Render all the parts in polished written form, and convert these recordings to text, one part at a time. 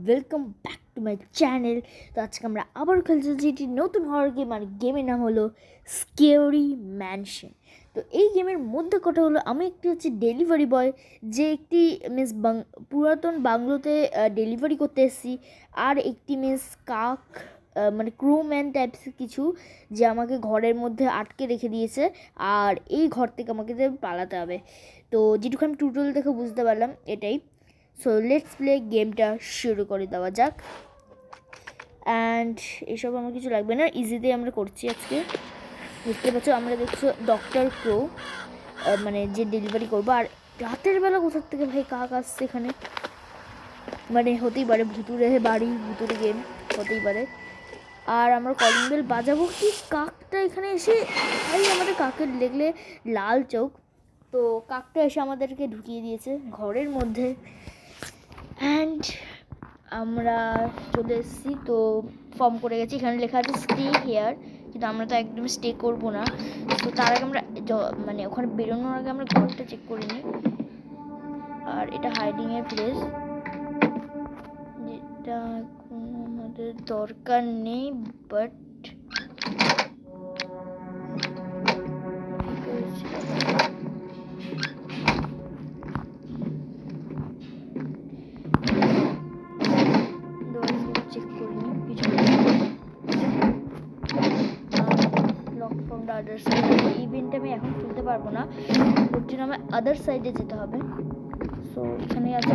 Welcome back to my channel. তো আজকে আমরা আবার খেলছি যেটি নতুন হরর গেম, আর গেমের নাম হলো স্কেরি ম্যানশন। তো এই গেমের মধ্যে কথা হলো, আমি একটি হচ্ছে ডেলিভারি বয়, যে একটি পুরাতন বাংলোতে ডেলিভারি করতে এসেছি, আর একটি কাক মানে ক্রুম্যান টাইপসের কিছু, যে আমাকে ঘরের মধ্যে আটকে রেখে দিয়েছে, আর এই ঘর থেকে আমাকে পালাতে হবে। তো যেটুকু আমি টিউটোরিয়াল দেখে বুঝতে পারলাম এটাই। সো লেটস প্লে, গেমটা শুরু করে দেওয়া যাক। অ্যান্ড এসব আমার কিছু লাগবে না, ইজিতেই আমরা করছি আজকে। দেখতে পাচ্ছ, আমরা দেখছো ডক্টর ক্রো, মানে যে ডেলিভারি করবো। আর রাতের বেলা কোথার থেকে ভাই কাক আসছে এখানে? মানে হতেই পারে ভুতুরে বাড়ি, ভুতুরে গেম হতেই পারে। আর আমরা কলিং বেল বাজাবো কি, কাকটা এখানে এসে, ভাই আমাদের কাকের দেখলে লাল চোখ, তো কাকটা এসে আমাদেরকে ঢুকিয়ে দিয়েছে ঘরের মধ্যে। অ্যান্ড আমরা চলে এসেছি, তো ফর্ম করে গেছি, এখানে লেখা আছে স্টে হেয়ার, কিন্তু আমরা তো একদম স্টে করবো না। তো তার আগে আমরা মানে ওখানে বেরোনোর আগে আমরা ঘরটা চেক করে নিই। আর এটা হাইডিংয়ের প্লেস, যেটা আমাদের দরকার নেই, বাট চেক করে নিই কিছু lock from the other side. এই ইভেন্টটা আমি এখন খুলতে পারবো না, ওর জন্য আমার আদার সাইডে যেতে হবে। সো এখানে আছে,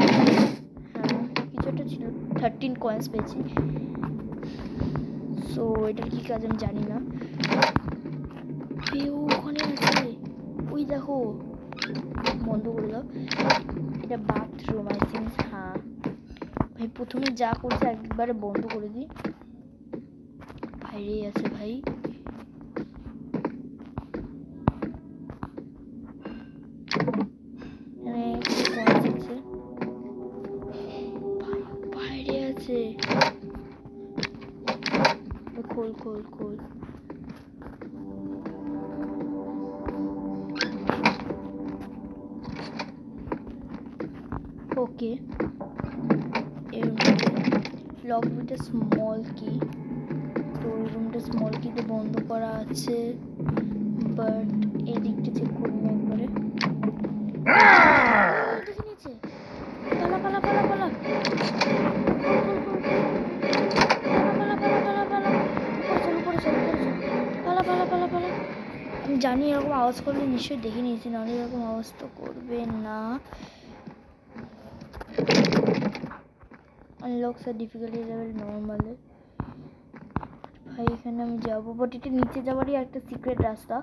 হ্যাঁ কিছু একটা ছিল, 13 কয়েন্স পেয়েছি। সো এটার কী কাজ আমি জানি না। ওখানে আছে, ওই দেখো, বন্ধ করে দাও। এটা বাথরুম আই থিঙ্ক। হ্যাঁ ভাই, প্রথমে যা করছে একবারে বন্ধ করে দিই। বাইরেই আছে ভাই, বাইরে আছে। খোল খোল খোল। ওকে, লক উইথ এ স্মল কি। তো ওই রুমটা স্মল কিতে বন্ধ করা আছে, বাট এই দিকটা চেক করবো একবারে। দেখে নিয়েছে, পালা পালা পালা পালা পালা পালা পালা পালা। আমি জানি এরকম আওয়াজ করলে নিশ্চয়ই দেখে নিয়েছি, নাহলে এরকম আওয়াজ তো করবে না। আনলকস আর ডিফিকাল্টি লেভেল নর্মালে। ভাই এখানে আমি যাবো, বাট এটা নিচে যাওয়ারই একটা সিক্রেট রাস্তা।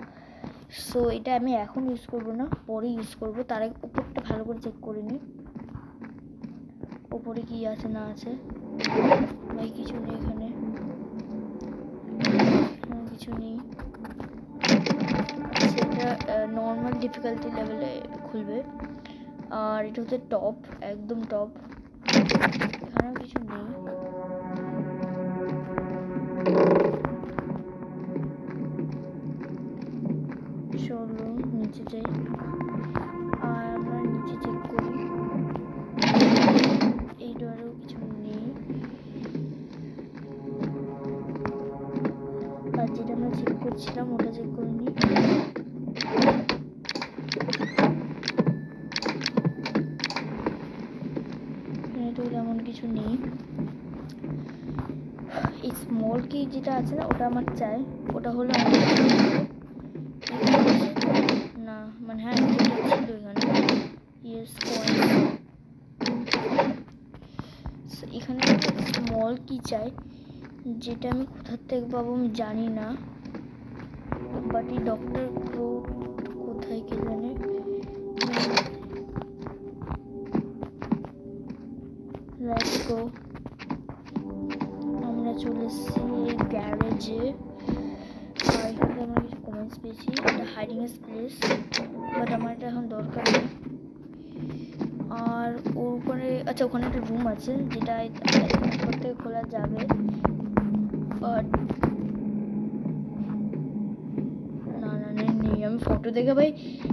সো এটা আমি এখন ইউজ করবো না, পরে ইউজ করবো। তার আগে উপরটা ভালো করে চেক করে নিই, ওপরে কি আছে না আছে। ভাই কিছু নেই এখানে, কিছু নেই। সেটা নর্মাল ডিফিকাল্টি লেভেলে খুলবে, আর এটা হচ্ছে টপ, একদম টপ। এখানেও কিছু নেই। চলো নিচে যাই, আর আমরা নিচে চেক করি। এই ডোরেও কিছু নেই, আর যেটা আমরা চেক করছিলাম ওটা চেক করে নিই। এখানে তো তেমন কিছু নেই। এই স্মল কি যেটা আছে না, ওটা আমার চাই। ওটা হলো না, মানে হ্যাঁ ছিল এখানে। Yes coin. এখানে স্মল কি চাই, যেটা আমি কোথার থেকে পাবো আমি জানি না, বাট এই ডক্টর ক্রো কোথায় কে জানে। লেটস গো, আমরা চলে এসেছি গ্যারেজে। আর এখানে আমরা কিছু কমেন্টস পেয়েছি, এটা হাইডিং এর প্লেস, বাট আমার এটা এখন দরকার নেই। আর ওর উপরে, আচ্ছা ওখানে একটা রুম আছে যেটা উপর থেকে খোলা যাবে, বাট না না নেই। আমি ফটো দেখে ভাই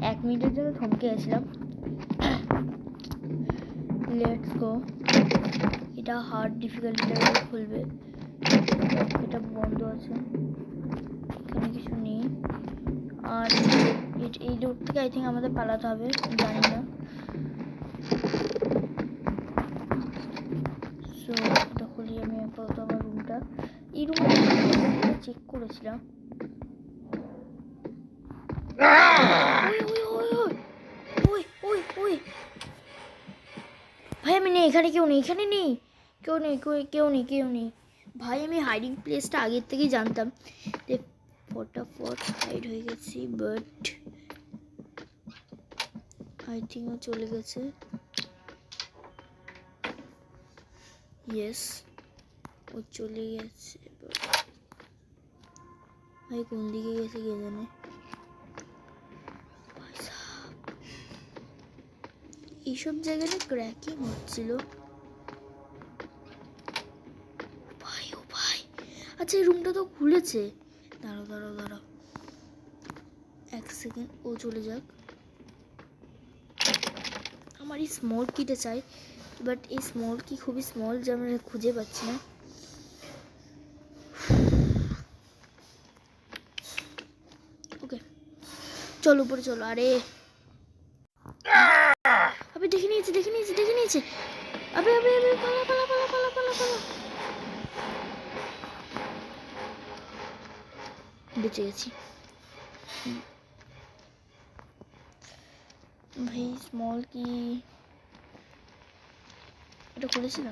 1 মিনিটের জন্য থমকে গেছিলাম। Let's go. এটা হার্ড ডিফিকাল্টি লেভেলে খুলবে। এটা বন্ধ আছে, এখানে কিছু নেই। আর এই রুট থেকে আই থিঙ্ক আমাদের পালাতে হবে, জানি না। সো এটা খুলি আমি আপাতত আমার রুমটা। এই রুমটা চেক করেছিলাম। ভাই আমি নেই এখানে, কেউ নেই এখানে, নেই কেউ নেই, কেউ নেই ভাই। আমি হাইডিং প্লেসটা আগের থেকেই জানতাম যে ফটাফট হাইড হয়ে গেছি, বাট আই থিঙ্ক ও চলে গেছে। ইয়েস ও চলে গেছে। ভাই কোন দিকে গেছে কে জানে। এইসব জায়গাটা ক্র্যাকিং হচ্ছিল ভাই। ও ভাই আচ্ছা, এই রুমটা তো খুলেছে। দাঁড়াও এক সেকেন্ড, ও চলে যাক। আমার এই স্মল কিটা চাই, বাট এই স্মল কি খুবই স্মল যে আমরা খুঁজে পাচ্ছি না। ওকে চলো উপরে চলো। আরে আবে দেখে নিয়েছে আবে পালা। বেঁচে গেছি ভাই। স্মল কি এটা খুলেছিল?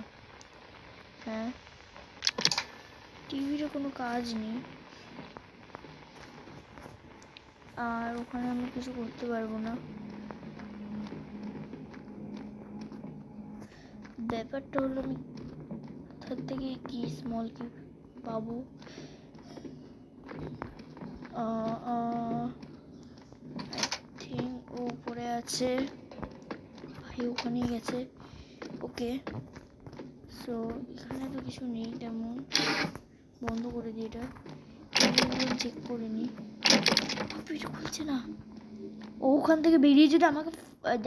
হ্যাঁ, টিভিরও কোনো কাজ নেই, আর ওখানে আমি কিছু করতে পারবো না। ব্যাপারটা হলো আমি কোথার থেকে কি স্মল কি পাবো। আই থিঙ্ক ও উপরে আছে ভাই, ওখানেই গেছে। ওকে সো এখানে তো কিছু নেই তেমন, বন্ধ করে দিই এটা। চেক করে নিই। এটা খুলছে না। ও ওখান থেকে বেরিয়ে যদি আমাকে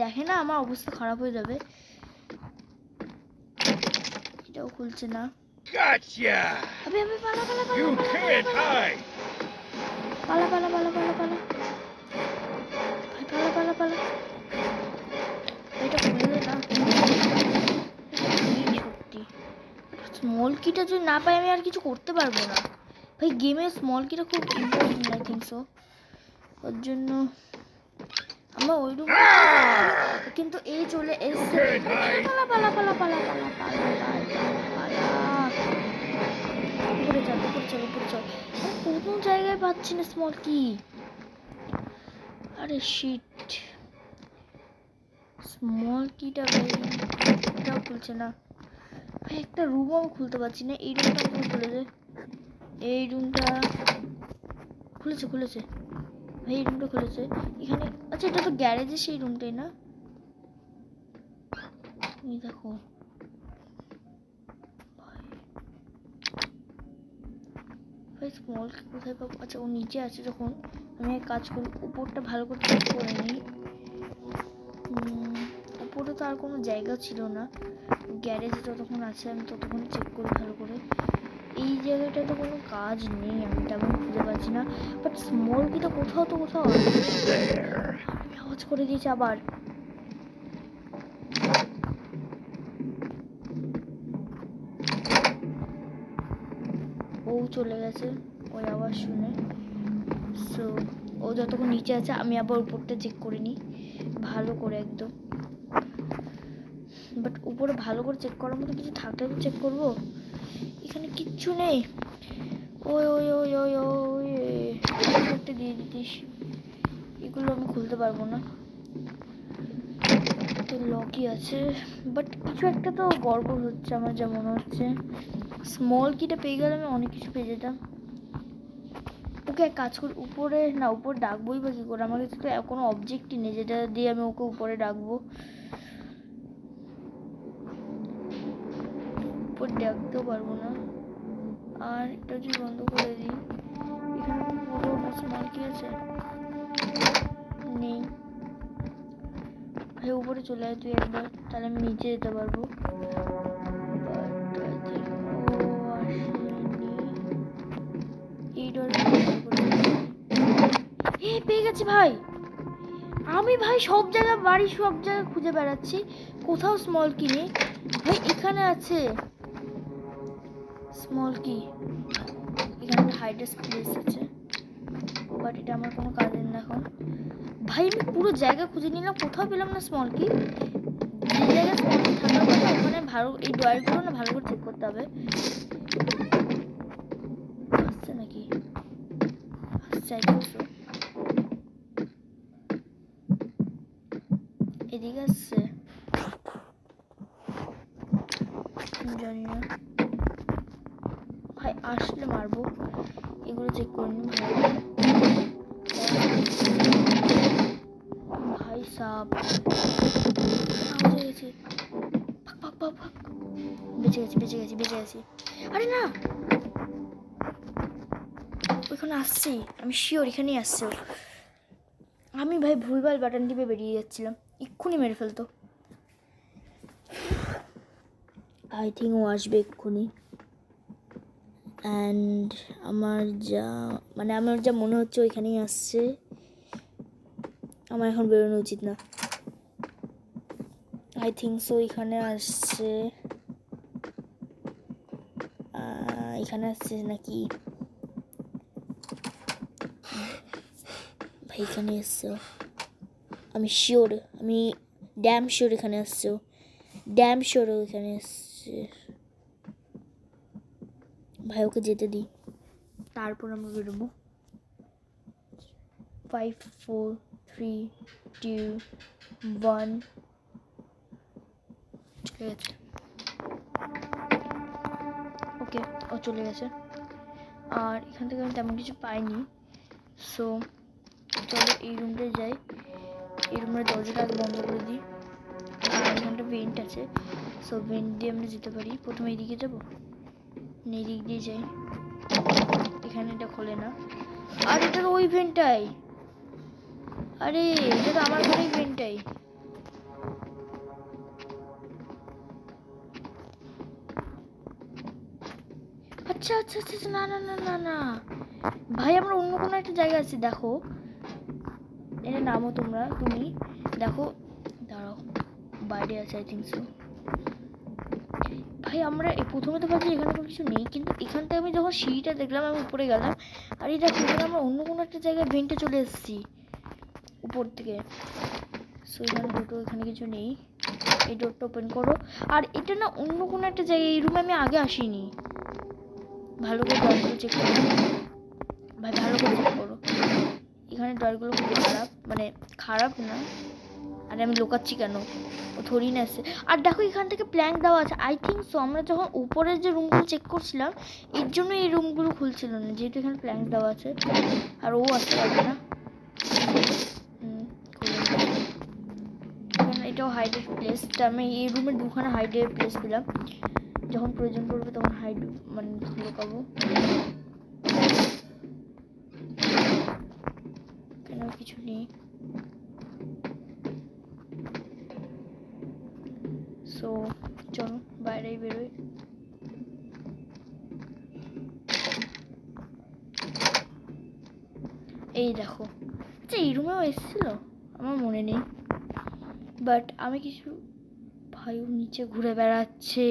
দেখে না, আমার অবস্থা খারাপ হয়ে যাবে। এটাও খুলছে না। আবে পালা এটা খুলবে না সত্যি। স্মল কিটা যদি না পাই আমি আর কিছু করতে পারবো না ভাই। গেমে স্মল কিটা খুব ইম্পর্টেন্ট, আই থিঙ্ক সো। ওর জন্য আমরা ওই রুম, কিন্তু এই চলে এসছে। পালা উপরে চল। কোনো জায়গায় পাচ্ছি না স্মল কি। আরে শিট, স্মল কিটা ভাই এটাও খুলছে না ভাই। একটা রুমও খুলতে পারছি না। এই রুমটা খুলে দে। এই রুমটা খুলেছে ভাই, এই রুমটা খুলেছে এখানে। আচ্ছা এটা তো গ্যারেজে সেই রুমটাই না? এই দেখো ভাই স্মল কোথায় পাবো? আচ্ছা ও নিচে আছে। যখন আমি এক কাজ করি, উপরটা ভালো করে চেক করে নিই। উপরে তো আর কোনো জায়গা ছিল না, গ্যারেজে যতক্ষণ আছে আমি ততক্ষণ চেক করি ভালো করে। এই জায়গাটায় তো কোনো কাজ নেই, আমি তেমন খুঁজে পাচ্ছি না। বাট স্মল কিটা কোথাও আছে। আমি আওয়াজ করে দিয়েছি আবার। ও চলে গেছে ওই আওয়াজ শুনে। সো ও যতক্ষণ নিচে আছে আমি আবার উপরটা চেক করে নিই ভালো করে একদম। বাট উপরে ভালো করে চেক করার মতো কিছু থাকলে তো চেক করবো। এখানে কিচ্ছু নেই। ওই একটা দিয়ে দিতিস, এগুলো আমি খুলতে পারবো না। তো লকই আছে, বাট কিছু একটা তো গড়বড় হচ্ছে আমার যা মনে হচ্ছে। স্মল কিটা পেয়ে গেলে আমি অনেক কিছু পেয়ে যেতাম। ওকে এক কাজ করি, উপরে না, উপরে ডাকবোই বা কী করে? আমার কাছে তো কোনো অবজেক্টই নেই যেটা দিয়ে আমি ওকে উপরে ডাকবো। উপরে ডাকতেও পারবো না। আর এটা যদি বন্ধ করে দিই, এখানে পুরো স্মল কি আছে? নেই ভাই। ভাই উপরে চলে আয় তুই একবার, তাহলে আমি নিচে যেতে পারবো। এই ডোর পেয়ে গেছি ভাই। আমি ভাই সব জায়গায় বাড়ি সব জায়গায় খুঁজে বেড়াচ্ছি, কোথাও স্মল কি নেই। ভাই এখানে আছে স্মল কি, এখানে একটা হাইডেস্ট প্লেস আছে, বাট এটা আমার কোনো কাজের না এখন। ভাই আমি পুরো জায়গা খুঁজে নিলাম, কোথাও পেলাম না স্মল কি। যে জায়গায় স্মল কি থাকার কথা ওখানে ভালো, এই ড্রয়ারগুলো না ভালো করে চেক করতে হবে। আসছে নাকি? আসছে, আই থিঙ্ক সো। এদিকে আসছে, জানি না ভাই, আসলে মারবো। এগুলো চেক করে নি ভাই সাপ গেছে, বেঁচে গেছি বেঁচে গেছি বেঁচে গেছি। আরে না, ওইখানে আসছি, আমি শিওর এখানেই আসছে। আমি ভাই ভুলভাল বাটন টিপে বেরিয়ে যাচ্ছিলাম, এক্ষুনি মেরে ফেলতো। আই থিঙ্ক ও আসবে এক্ষুনি। অ্যান্ড আমার যা মনে হচ্ছে ওইখানেই আসছে। আমার এখন বেরোনো উচিত না। আই থিঙ্ক সো এখানে আসছে, এখানে আসছে নাকি ভাই? এখানে এসছো, আমি শিওর, আমি ড্যাম শিওর এখানে আসছো, ড্যাম শিওর এখানে আসছে। ভাই ওকে যেতে দিই, তারপর আমরা বেরোবো। 5 4 3 2 1 চলে গেছে। ওকে, ও চলে গেছে। আর এখান থেকে আমি তেমন কিছু পাইনি, সো চলো এই রুমটায় যাই। এই রুমের দরজাটা আগে বন্ধ করে দিই। আর এখানটা ভেন্ট আছে, সো ভেন্ট দিয়ে আমরা যেতে পারি। প্রথমে এইদিকে যাবো, এই দিক দিয়ে যাই। এখানে এটা খোলে না, আর এটা তো ওই ভেন্টটাই। আরে এটা তো আমার ঘরেই ভেন্টটাই। আচ্ছা আচ্ছা আচ্ছা, না না না না না ভাই, আমরা অন্য কোনো একটা জায়গায় আছি। দেখো এটা নামো তুমি দেখো, দাঁড়াও, বাইরে আছে আই থিঙ্ক সো। ভাই আমরা প্রথমে তো ভাবছি এখানে কোনো কিছু নেই, কিন্তু এখান থেকে আমি যখন সিঁড়িটা দেখলাম আমি উপরে গেলাম, আর এটা এখানে আমরা অন্য কোনো একটা জায়গায় ভেন্টে চলে এসেছি উপর থেকে। সো এখানে দুটো, এখানে কিছু নেই। এই ডোরটা ওপেন করো। আর এটা না অন্য কোনো একটা জায়গায়, এই রুমে আমি আগে আসিনি। ভালো করে ডরগুলো চেক করো ভাই, ভালো করে চেক করো। এখানে ডরগুলো খুব খারাপ, মানে খারাপ না। আর আমি লোকাচ্ছি কেন, ও থরি না আসছে। আর দেখো এখান থেকে প্ল্যাঙ্ক দেওয়া আছে, আই থিঙ্ক সো আমরা যখন উপরের যে রুমগুলো চেক করছিলাম এর জন্য এই রুমগুলো খুলছিল না, যেহেতু এখানে প্ল্যাঙ্ক দেওয়া আছে। আর ও আসতে পারবে না। এটাও হাইডেড প্লেস, আমি এই রুমে দুখানা হাইডেড প্লেস পেলাম, যখন প্রয়োজন পড়বে তখন হাইড মানে লুকাবো। কেন কিছু নেই, সো চলো বাইরেই বেরোই। এই দেখো, আচ্ছা এই রুমেও এসেছিল আমার মনে নেই, বাট আমি কিছু, ভাই নিচে ঘুরে বেড়াচ্ছে।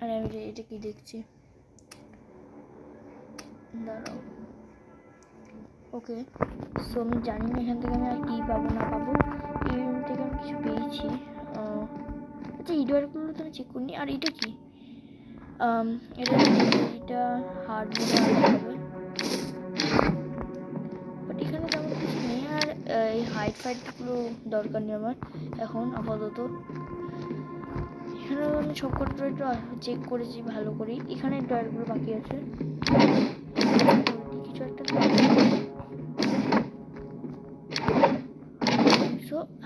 আর আমি এটা কি দেখছি, দাঁড়াও। ওকে, সো আমি জানি না এখান থেকে আমি আর কী পাবো না পাবো। এই রুম থেকে আমি কিছু পেয়েছি। আচ্ছা এই ডোরগুলো তো আমি চেক করিনি। আর এটা কি, এটা হার্ড হবে, বাট এখানে তেমন কিছু নেই। আর এই হাইট ফাইটগুলো দরকার নেই আমার এখন আপাতত। এখানে আমি সব কটা ড্রয়ার চেক করেছি ভালো করেই, এখানে ড্রয়ারগুলো বাকি আছে। কিছু একটা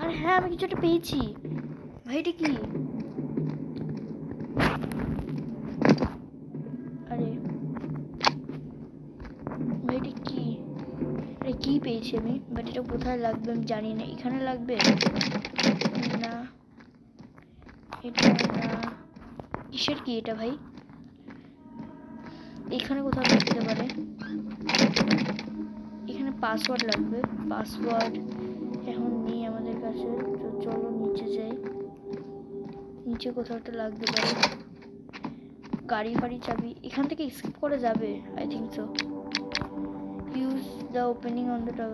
আর হ্যাঁ আমি কিছু একটা পেয়েছি। ভাই এটা কি, আরে ভাই এটা কি, আরে কি পেয়েছি পেয়েছি আমি, বাট এটা কোথায় লাগবে আমি জানি না। এখানে লাগবে না, এটা না। কিসের কি এটা ভাই? এখানে কোথাও লাগতে পারে। এখানে পাসওয়ার্ড লাগবে, পাসওয়ার্ড এখন নেই আমাদের কাছে। তো চলো নিচে যাই, নিচে কোথাও একটা লাগতে পারে। গাড়ি ফাড়ি চাবি এখান থেকে স্কিপ করা যাবে, I think so. Use the opening on the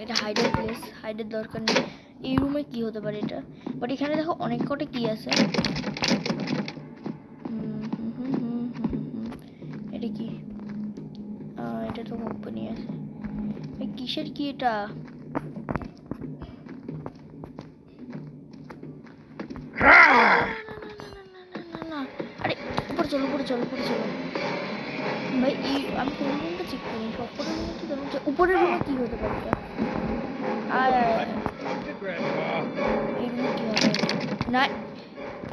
এটা হাইডের প্লেস, হাইডের দরকার নেই। এই রুমে কি হতে পারে এটা? বাট এখানে দেখো অনেক কটা কি আছে। এটা কি? এটা তো কোম্পানি আছে। কিসের কি এটা? আরে উপরে চলো, উপরে চলো, উপরে চলো ভাই। আমি কোন রুমটা চেক করি? উপরের রুমে তো দেখো, উপরের রুমে কি হতে পারে এটা? এই রুমে কি হবে না?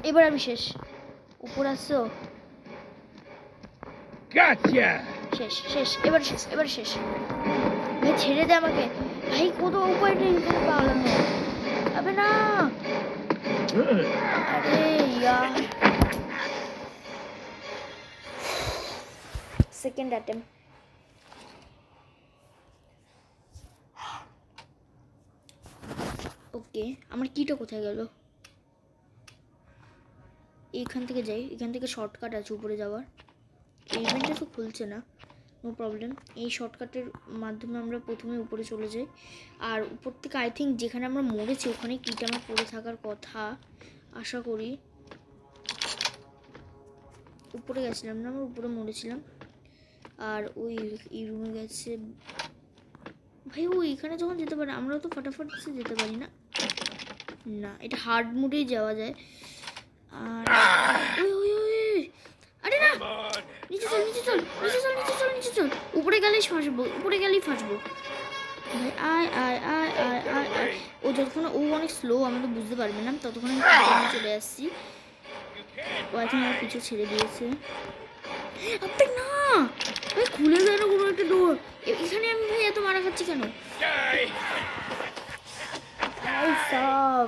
এবার আমি শেষ। উপর আসছো? শেষ শেষ, এবার শেষ, এবার শেষ ভাই। ছেড়ে দে আমাকে ভাই, কত উপায় নেই এখানে পালানো। আবে না, আরে ইয়ার। Second attempt. ওকে, আমার কিটা কোথায় গেল? এইখান থেকে যাই, এখান থেকে শর্টকাট আছে উপরে যাওয়ার। এই ইভেন্টটা তো খুলছে না, নো প্রবলেম। এই শর্টকাটের মাধ্যমে আমরা প্রথমে উপরে চলে যাই। আর উপর থেকে আই থিঙ্ক যেখানে আমরা মরেছি ওখানে কিটা আমার পড়ে থাকার কথা, আশা করি। উপরে গেছিলাম না, আমরা উপরে মরেছিলাম। আর ওই এই রুমে গেছে ভাই। ও এখানে যখন যেতে পারে, আমরাও তো ফটাফট যেতে পারি না। না, এটা হার্ড মোডেই যাওয়া যায়। আর ওই ওই ওই, আরে না, নিচে চল, নিচে চল, নিচে চল, নিচে চল, নিচে চল। উপরে গেলেই ফাঁসবো, উপরে গেলেই ফাঁসবো ভাই। আয় আয় আয় আয় আয় আয়। ও যতক্ষণ ও অনেক স্লো, আমরা তো বুঝতে পারবে না। ততক্ষণ আমি চলে আসছি। ও এখন আমার পিছু ছেড়ে দিয়েছে। আপনি না ভাই, খুলে দেয় না কোনো একটা ডোর। এখানে আমি ভাই এত মারা খাচ্ছি কেন? সব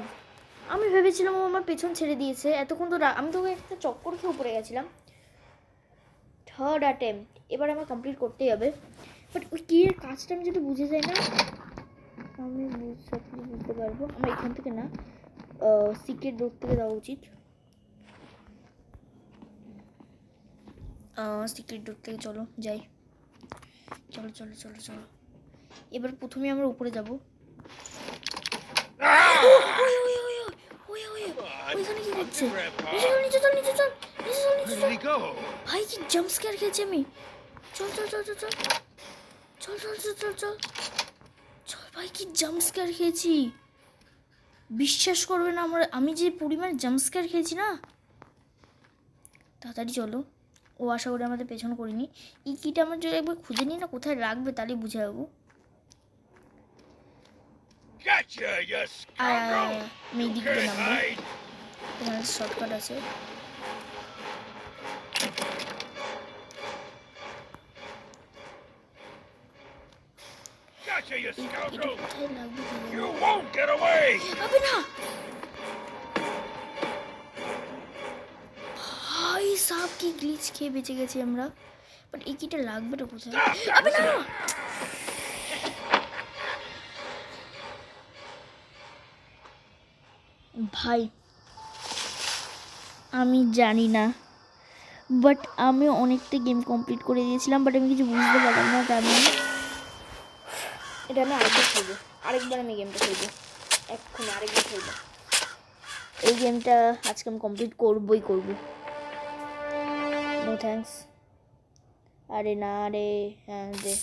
আমি ভেবেছিলাম ও আমার পেছন ছেড়ে দিয়েছে এতক্ষণ। তো আমি তোকে একটা চক্কর খেয়ে উপরে গেছিলাম। থার্ড অ্যাটেম্প, এবার আমার কমপ্লিট করতেই হবে। বাট ওই কি এর কাজটা আমি যদি বুঝে যাই না, আমি বুঝতে পারবো। আমার এখান থেকে না, সিক্রেট ডোর থেকে দেওয়া উচিত। সিক্রেট ডোর থেকে চলো যাই। চলো চলো চলো চলো। এবার প্রথমে আমরা উপরে যাবো। ওইখানে কি করছে? নিচে চল, নিচে চল, নিচে চল, নিচে চল, নিচে চল। ভাই কি জাম্প স্ক্যার খেয়েছি আমি। চল চল চল চল চল চল চল চল চল চল চল ভাই, কি জাম্প স্ক্যার খেয়েছি বিশ্বাস করবে না আমি যে পরিমাণ জাম্প স্ক্যার খেয়েছি না। তাড়াতাড়ি চলো, ও আশা করি আমাদের পেছন করিনি। এই কিটা আমার যদি একবার খুঁজে নিই না কোথায় রাখবে, তাহলেই বুঝে যাবো। আমি দিক দিয়ে নামবো, এখানে শর্টকাট আছে। ভাই সাব কি গ্লিচ খেয়ে বেঁচে গেছি আমরা। বাট এই কিটা লাগবে তো কোথায়? আবে না ভাই, আমি জানি না, বাট আমি অনেকটা গেম কমপ্লিট করে দিয়েছিলাম। বাট আমি কিছু বুঝতে পারলাম না, তার মানে এটা আমি আরেকবার খেলবো। আরেকবার আমি গেমটা খেলবো, এক্ষুনি আরেকবার খেলবো। এই গেমটা আজকে আমি কমপ্লিট করবোই করবো। No thanks. আরে না রে, হ্যাঁ দে।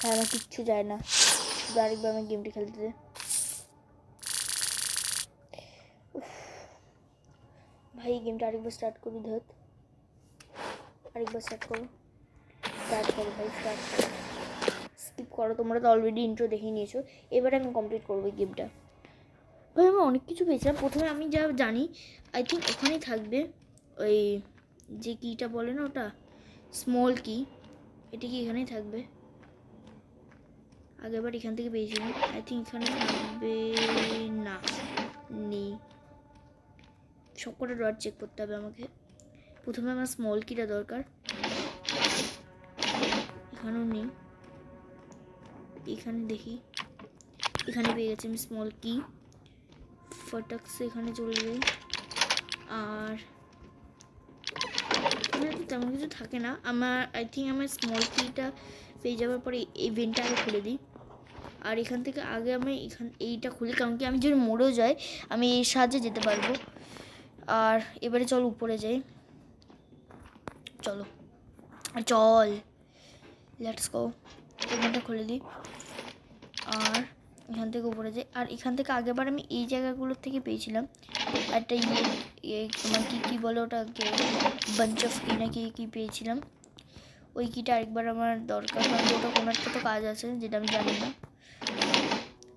হ্যাঁ, আমার কিচ্ছু যায় না, শুধু আরেকবার আমি গেমটা খেলতে দে। ভাই গেমটা আরেকবার স্টার্ট করি। ধর, আরেকবার স্টার্ট করো, স্টার্ট করো ভাই, স্টার্ট করো। স্কিপ করো, তোমরা তো অলরেডি ইন্ট্রো দেখে নিয়েছো। এবারে আমি কমপ্লিট করবো এই গেমটা। ভাই আমি অনেক কিছু পেয়েছিলাম। প্রথমে আমি যা জানি, আই থিঙ্ক ওখানেই থাকবে ওই যে কিটা বলে না, ওটা স্মল কি। এটা কি এখানেই থাকবে? আগেরবার এখান থেকে পেয়েছিলাম। আই থিঙ্ক এখানে থাকবে না, নেই। সবকটা ডট চেক করতে হবে আমাকে। প্রথমে আমার স্মল কিটা দরকার, এখানেও নেই। এখানে দেখি, এখানে পেয়ে গেছি আমি স্মল কি। ফটাকসে এখানে চলে যাই। আর এখানে তো তেমন কিছু থাকে না। আমার আই থিঙ্ক আমার স্মল কিটা পেয়ে যাওয়ার পরে এই ভেন্টটা আগে খুলে দিই। আর এখান থেকে আগে আমি এইটা খুলি, কারণ কি আমি যদি মরেও যাই আমি এর সাহায্যে যেতে পারবো। আর এবারে চল উপরে যাই, চলো চল, লেটস গো। এখানটা খুলে দিই আর এখান থেকে উপরে যাই। আর এখান থেকে আগেরবার আমি এই জায়গাগুলোর থেকে পেয়েছিলাম একটা তোমার কী বলে ওটাকে, বাঞ্চ অফ কি না কি পেয়েছিলাম। ওই কিটা আরেকবার আমার দরকার, কারণ ওটা কোনো একটা তো কাজ আছে যেটা আমি জানি না।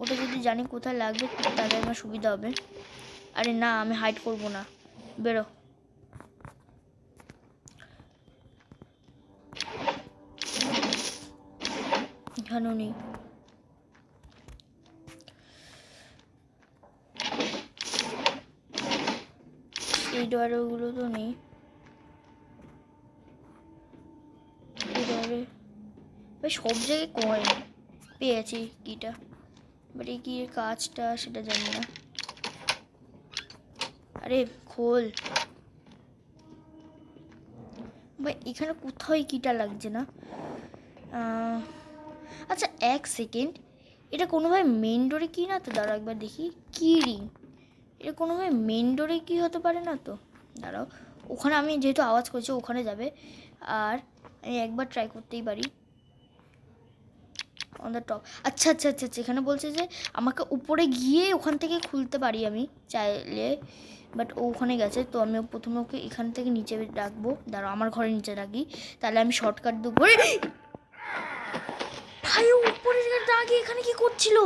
ওটা যদি জানি কোথায় লাগবে তাহলে আমার সুবিধা হবে। আরে না, আমি হাইড করব না, বেরো। এখানেও নেই। এই ডয়ারগুলো তো নেই, এই ডয়ারে ভাই সব জায়গায় কয়েন পেয়েছি কিটা, বাট এই কি কাজটা সেটা জানি না। আরে খোল ভাই, এখানে কোথাও কিটা লাগছে না। আচ্ছা এক সেকেন্ড, এটা কোনোভাবে মেন ডোরে কি না তো? দাঁড়াও একবার দেখি। কি রিং, এটা কোনোভাবে মেন ডোরে কি হতে পারে না তো? দাঁড়াও, ওখানে আমি যেহেতু আওয়াজ করছি ওখানে যাবে। আর আমি একবার ট্রাই করতেই পারি অন দ্য টপ। আচ্ছা আচ্ছা আচ্ছা আচ্ছা, এখানে বলছে যে আমাকে উপরে গিয়ে ওখান থেকে খুলতে পারি আমি চাইলে, বাট ও ওখানে গেছে। তো আমি প্রথমে ওকে এখান থেকে নিচে রাখবো। দাঁড়াও আমার ঘরে নিচে রাখি, তাহলে আমি শর্টকাট দেবো। ভাই উপরে আগে এখানে কি করছিল?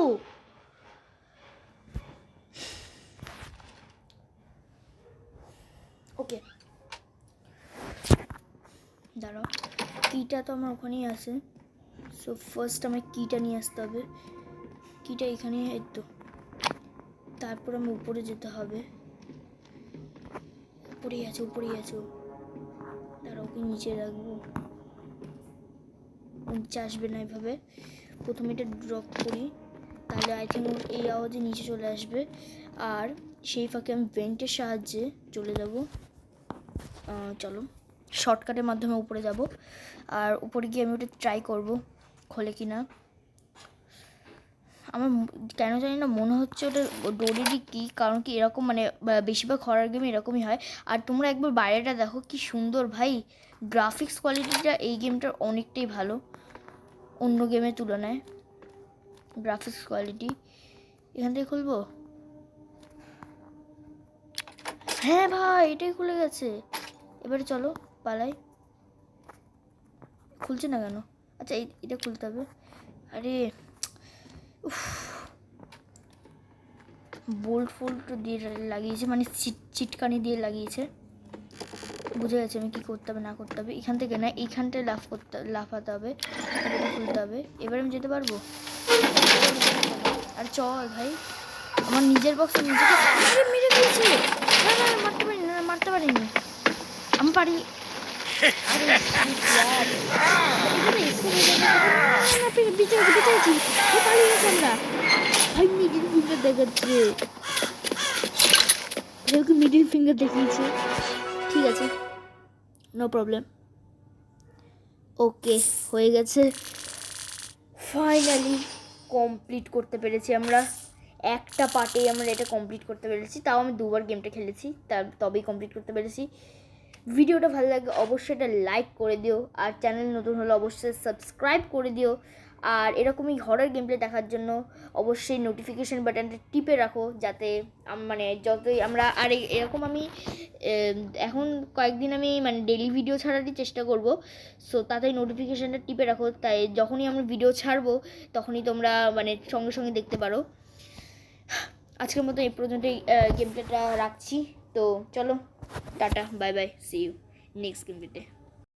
ওকে দাঁড়াও, কিটা তো আমার ওখানেই আছে। সো ফার্স্ট আমার কিটা নিয়ে আসতে হবে। কিটা এখানে, এই তো। তারপর আমি উপরে যেতে হবে। উপরেই আছে, উপরেই আছে। দাঁড়াও, ওকে নিচে রাখবো, নিচে আসবে না এভাবে। প্রথমে এটা ড্রপ করি, তাহলে আই থিঙ্ক এই আওয়াজে নিচে চলে আসবে। আর সেই ফাঁকে আমি ভেন্টের সাহায্যে চলে যাব। চলো শর্টকাটের মাধ্যমে উপরে যাব। আর উপরে গিয়ে আমি ওটা ট্রাই করব খোলে কি না। আমার কেন জানি না মনে হচ্ছে ওটা ডোরেরই কি, কারণ কি এরকম মানে বেশিরভাগ হরর গেমে এরকমই হয়। আর তোমরা একবার বাইরেটা দেখো কি সুন্দর ভাই, গ্রাফিক্স কোয়ালিটিটা এই গেমটার অনেকটাই ভালো অন্য গেমের তুলনায়। গ্রাফিক্স কোয়ালিটি এখান থেকে খুলবো। হ্যাঁ ভাই, এটাই খুলে গেছে। এবারে চলো পালাই। খুলছে না কেন? আচ্ছা এটা খুলতে হবে। আরে বোল্ট ফোল্ট দিয়ে লাগিয়েছে, মানে চিটকানি দিয়ে লাগিয়েছে। বুঝে গেছে আমি কী করতে হবে না করতে হবে। এখান থেকে না, এইখানটায় লাফাতে হবে, এটা খুলতে হবে। এবার আমি যেতে পারবো। আর চল ভাই, আমার নিজের বক্স নিজেকে মেরে দিয়েছে। না না মারতে পারিনি, না মারতে পারিনি আমি, পারি। আরে আমরা ভাই মিডিল ফিঙ্গার দেখাচ্ছে, ওকে মিডিল ফিঙ্গার দেখিয়েছে। ঠিক আছে, নো প্রবলেম। ওকে হয়ে গেছে, ফাইনালি কমপ্লিট করতে পেরেছি আমরা। একটা পার্টেই আমরা এটা কমপ্লিট করতে পেরেছি, তাও আমি দুবার গেমটা খেলেছি, তবেই কমপ্লিট করতে পেরেছি। ভিডিওটা ভালো লাগে অবশ্যই এটা লাইক করে দিও, আর চ্যানেল নতুন হলে অবশ্যই সাবস্ক্রাইব করে দিও। আর এরকমই হরর গেমপ্লে দেখার জন্য অবশ্যই নোটিফিকেশান বাটনটা টিপে রাখো, যাতে মানে যতই আমরা আর এরকম আমি এখন কয়েকদিন আমি মানে ডেইলি ভিডিও ছাড়ারই চেষ্টা করব। সো তাতেই নোটিফিকেশানটা টিপে রাখো, তাই যখনই আমরা ভিডিও ছাড়বো তখনই তোমরা মানে সঙ্গে সঙ্গে দেখতে পারো। আজকের মতো এই পর্যন্তই গেমপ্লেটা রাখছি। তো চলো tata, bye bye, see you next গেমপ্লেতে।